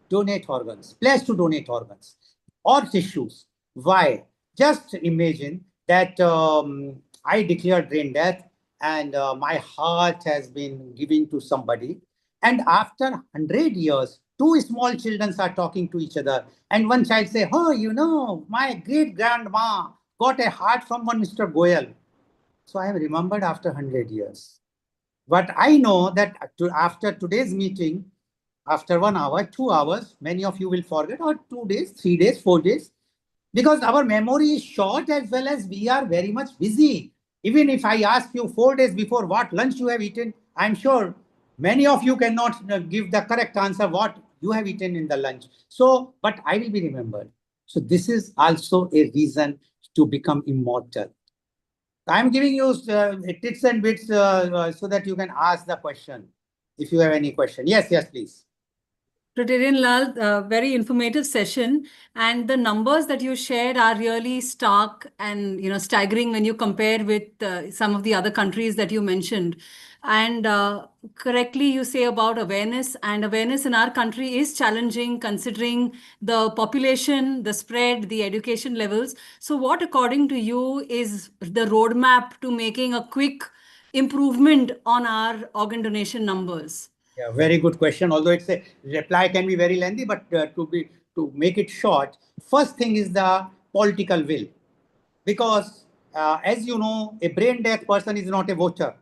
donate organs, pledge to donate organs or tissues. Why? Just imagine that I declared brain death and my heart has been given to somebody. And after 100 years, 2 small children are talking to each other. And one child say, oh, my great grandma got a heart from one Mr. Goyal. So I have remembered after 100 years. But I know that after today's meeting, after 1 hour, 2 hours, many of you will forget, or 2 days, 3 days, 4 days, because our memory is short as well as we are very much busy. Even if I ask you 4 days before what lunch you have eaten, I'm sure many of you cannot give the correct answer what you have eaten in the lunch. So, but I will be remembered. So this is also a reason to become immortal. I'm giving you tips and bits so that you can ask the question if you have any question. Yes, please. Rotarian Lal, very informative session, and the numbers that you shared are really stark and staggering when you compare with some of the other countries that you mentioned. And correctly, you say about awareness, and awareness in our country is challenging considering the population, the spread, the education levels. So, what, according to you, is the roadmap to making a quick improvement on our organ donation numbers? Yeah, very good question. Although it's a reply can be very lengthy, but to make it short, first thing is the political will, because as you know, a brain death person is not a voter,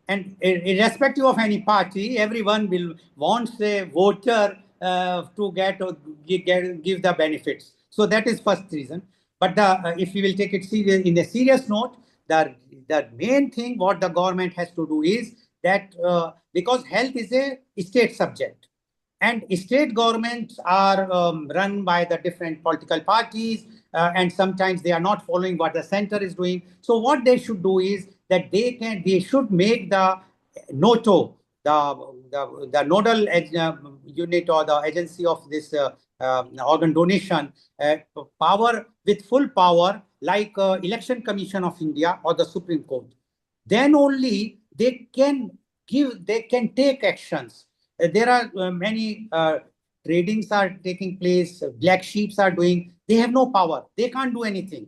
and irrespective of any party, everyone will wants a voter to give the benefits. So that is first reason. But if we will take it serious in a serious note, the main thing what the government has to do is that because health is a state subject, and state governments are run by the different political parties, and sometimes they are not following what the center is doing. So what they should do is that they should make the NOTO, the nodal unit or the agency of this organ donation, power with full power, like Election Commission of India or the Supreme Court. Then only they can take actions. There are many tradings are taking place, black sheeps are doing, they have no power, they can't do anything.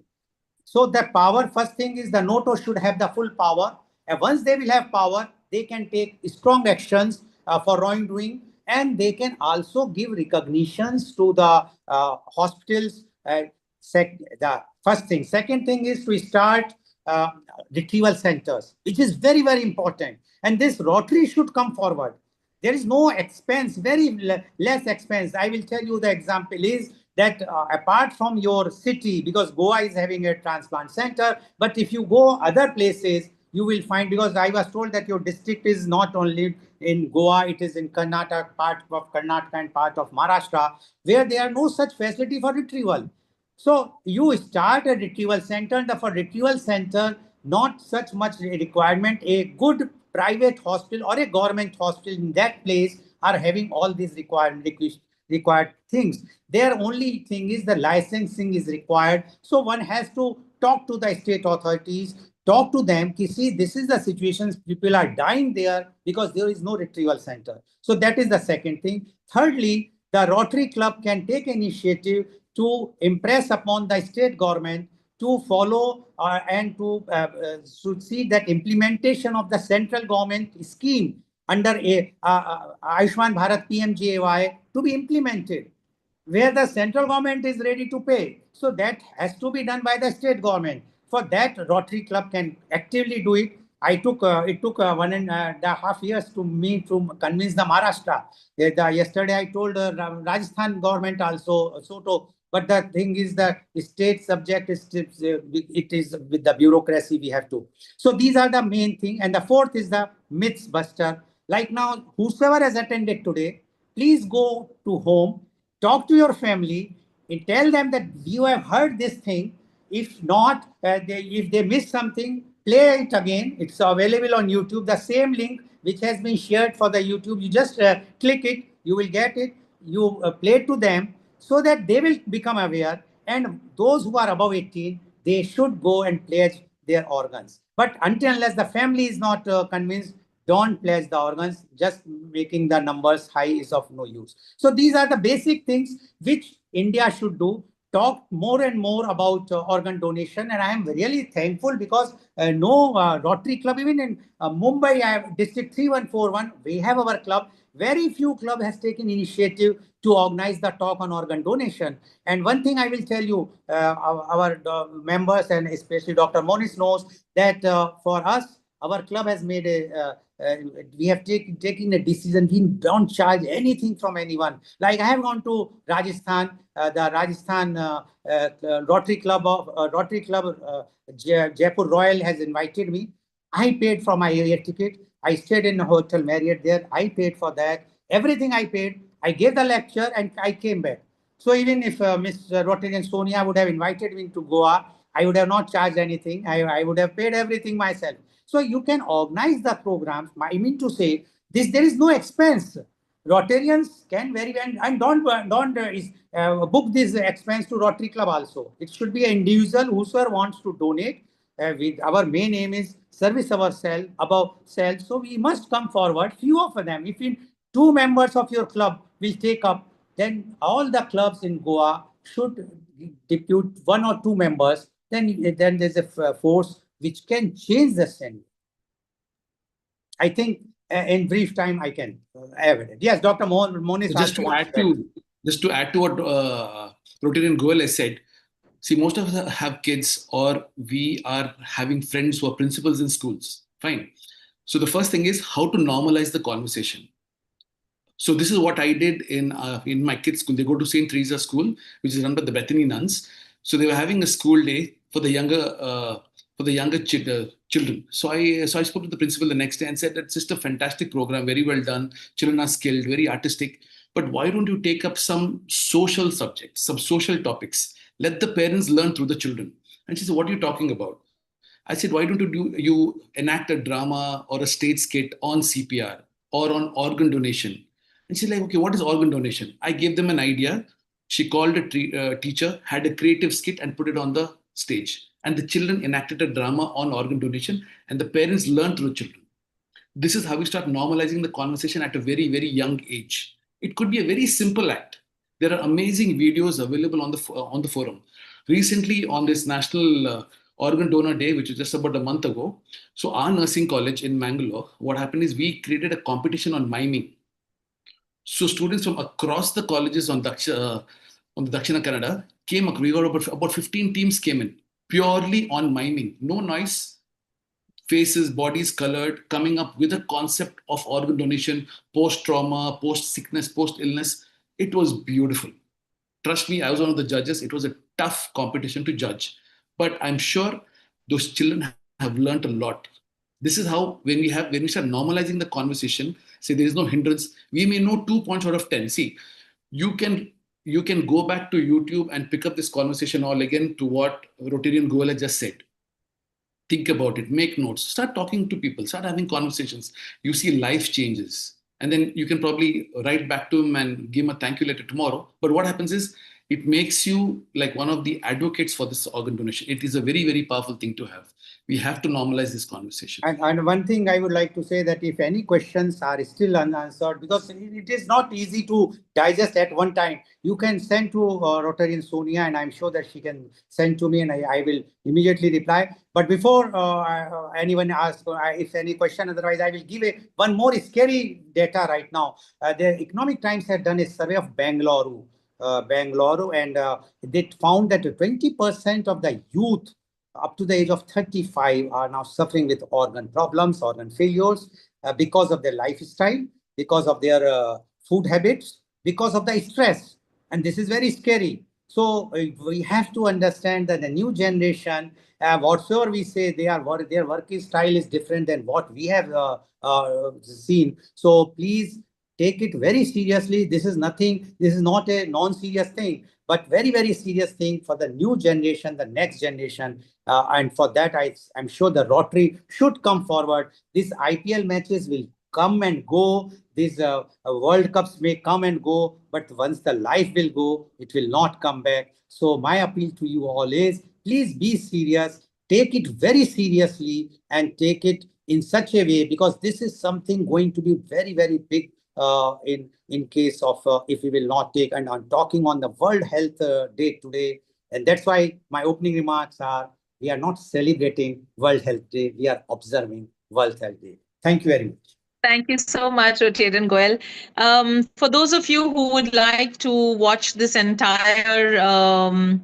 So the power, first thing is the NOTO should have the full power, and once they will have power, they can take strong actions for wrongdoing, and they can also give recognitions to the hospitals. The first thing. Second thing is to start retrieval centers, which is very, very important. And this Rotary should come forward. There is no expense, very less expense. I will tell you the example is that apart from your city, because Goa is having a transplant center, but if you go other places, you will find, because I was told that your district is not only in Goa, it is in Karnataka, part of Karnataka and part of Maharashtra, where there are no such facility for retrieval. So you start a retrieval center, and for retrieval center, not such much requirement. A good private hospital or a government hospital in that place are having all these required things. Their only thing is the licensing is required. So one has to talk to the state authorities, talk to them, see, this is the situation, people are dying there because there is no retrieval center. So that is the second thing. Thirdly, the Rotary Club can take initiative to impress upon the state government to follow and to see that implementation of the central government scheme under a Ayushman Bharat PMJAY to be implemented, where the central government is ready to pay. So that has to be done by the state government. For that, Rotary Club can actively do it. It took 1.5 years to me to convince the Maharashtra. Yesterday I told Rajasthan government also, but the thing is that the state subject is it is with the bureaucracy we have to. So these are the main thing. And the fourth is the myths buster. Like now, whosoever has attended today, please go to home, talk to your family, and tell them that you have heard this thing. If not, if they miss something, play it again. It's available on YouTube. The same link which has been shared for the YouTube, you just click it, you will get it. You play it to them so that they will become aware. And those who are above 18, they should go and pledge their organs. But until unless the family is not convinced, don't pledge the organs. Just making the numbers high is of no use. So these are the basic things which India should do. Talk more and more about organ donation, and I am really thankful because no Rotary Club, even in Mumbai, I have District 3141, we have our club. Very few club has taken initiative to organize the talk on organ donation. And one thing I will tell you, our members and especially Dr. Monis knows that for us, our club has made we have taken a decision. We don't charge anything from anyone. Like I have gone to Rajasthan, the Rajasthan Rotary Club Jaipur Royal has invited me. I paid for my air ticket. I stayed in a hotel Marriott there. I paid for that. Everything I paid. I gave the lecture and I came back. So even if Ms. Rotarian Sonia would have invited me to Goa, I would have not charged anything. I would have paid everything myself. So you can organize the programs. I mean to say, there is no expense. Rotarians can very well, and don't book this expense to Rotary Club also. It should be an individual whosoever wants to donate. With our main aim is service ourselves above self. So we must come forward. Few of them. If 2 members of your club will take up, then all the clubs in Goa should depute 1 or 2 members. Then there's a force which can change the scenario. I think in brief time I can have it. Yes, Dr. Monis. Just to add to what Rotarian Goel has said, see, most of us have kids or we are having friends who are principals in schools. Fine. So the first thing is how to normalize the conversation. So this is what I did in my kids' school. They go to St. Teresa School, which is run by the Bethany nuns. So they were having a school day for the younger children. So I spoke to the principal the next day and said, it's just a fantastic program, very well done. Children are skilled, very artistic. But why don't you take up some social subjects, some social topics? Let the parents learn through the children. And she said, what are you talking about? I said, why don't you enact a drama or a stage skit on CPR or on organ donation? And she's like, okay, what is organ donation? I gave them an idea. She called a teacher, had a creative skit and put it on the stage. And the children enacted a drama on organ donation and the parents learned through the children. This is how we start normalizing the conversation at a very, very young age. It could be a very simple act. There are amazing videos available on the forum. Recently on this National Organ Donor Day, which was just about a month ago, so our nursing college in Mangalore, what happened is we created a competition on miming. So students from across the colleges on the Dakshina Kannada came up. We got about 15 teams came in purely on miming, no noise, faces, bodies colored, coming up with a concept of organ donation, post-trauma, post-sickness, post-illness. It was beautiful. Trust me, I was one of the judges. It was a tough competition to judge, but I'm sure those children have learned a lot. This is how, when we start normalizing the conversation, say there is no hindrance, we may know 2 points out of 10. See, you can go back to YouTube and pick up this conversation all again to what Rotarian Goel has just said. Think about it, make notes, start talking to people, start having conversations. You see life changes. And then you can probably write back to him and give him a thank you letter tomorrow. But what happens is, it makes you like one of the advocates for this organ donation. It is a very, very powerful thing to have. We have to normalize this conversation. And one thing I would like to say, that if any questions are still unanswered, because it is not easy to digest at one time, you can send to Rotarian Sonia, and I'm sure that she can send to me, and I will immediately reply. But before anyone asks if any question, otherwise I will give one more scary data right now. The Economic Times had done a survey of Bangalore, and they found that 20% of the youth up to the age of 35 are now suffering with organ problems, organ failures, because of their lifestyle, because of their food habits, because of the stress. And this is very scary. So we have to understand that the new generation, whatsoever we say, their working style is different than what we have seen. So please take it very seriously. This is not a non-serious thing, but very, very serious thing for the new generation, the next generation. And for that, I'm sure the Rotary should come forward. These IPL matches will come and go. These World Cups may come and go, but once the life will go, it will not come back. So my appeal to you all is, please be serious, take it very seriously, and take it in such a way, because this is something going to be very, very big in case of if we will not take. And I'm talking on the World Health Day today, and that's why my opening remarks are, we are not celebrating World Health Day, we are observing World Health Day. Thank you very much. Thank you so much, Rotarian Goel. For those of you who would like to watch this entire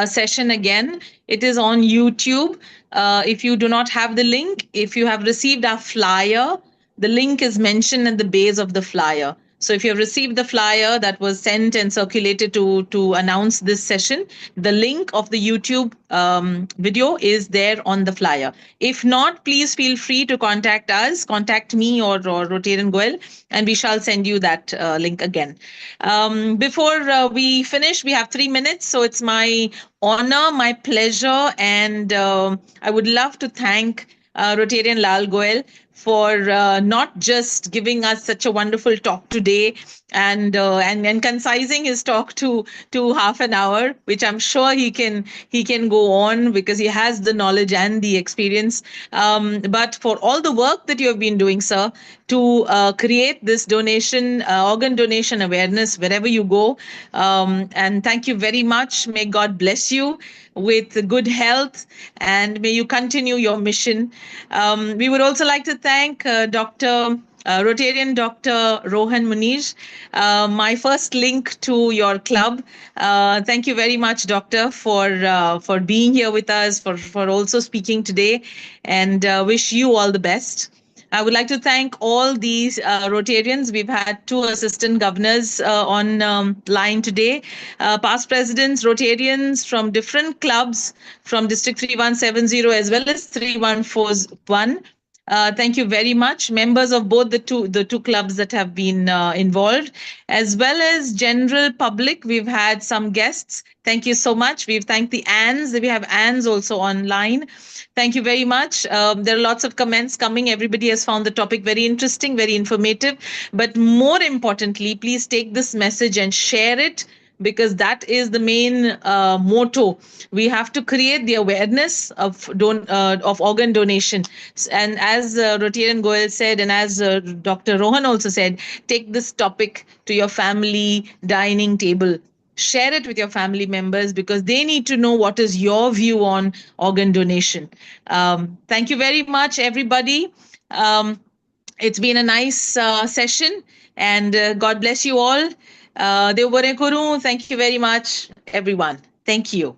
session again, it is on YouTube. If you do not have the link, if you have received our flyer, the link is mentioned at the base of the flyer. So if you have received the flyer that was sent and circulated to announce this session, the link of the YouTube video is there on the flyer. If not, please feel free to contact us, contact me or Rotarian Goel, and we shall send you that link again. Before we finish, we have 3 minutes. So it's my honor, my pleasure, and I would love to thank Rotarian Lal Goel for not just giving us such a wonderful talk today and concising his talk to half an hour, which I'm sure he can go on because he has the knowledge and the experience. But for all the work that you have been doing, sir, to create this donation, organ donation awareness wherever you go. And thank you very much. May God bless you with good health, and may you continue your mission. We would also like to thank Rotarian Dr. Rohan Munish, my first link to your club. Thank you very much, Doctor, for being here with us, for also speaking today, and wish you all the best. I would like to thank all these Rotarians. We've had 2 assistant governors on line today, past presidents, Rotarians from different clubs from District 3170 as well as 3141. Thank you very much, members of both the two clubs that have been involved, as well as general public. We've had some guests. Thank you so much. We've thanked the Anns. We have Anns also online. Thank you very much. There are lots of comments coming. Everybody has found the topic very interesting, very informative. But more importantly, please take this message and share it, because that is the main motto. We have to create the awareness of organ donation. And as Rotarian Goel said, and as Dr. Rohan also said, take this topic to your family dining table. Share it with your family members, because they need to know what is your view on organ donation. Thank you very much, everybody. It's been a nice session, and God bless you all. Thank you very much, everyone. Thank you.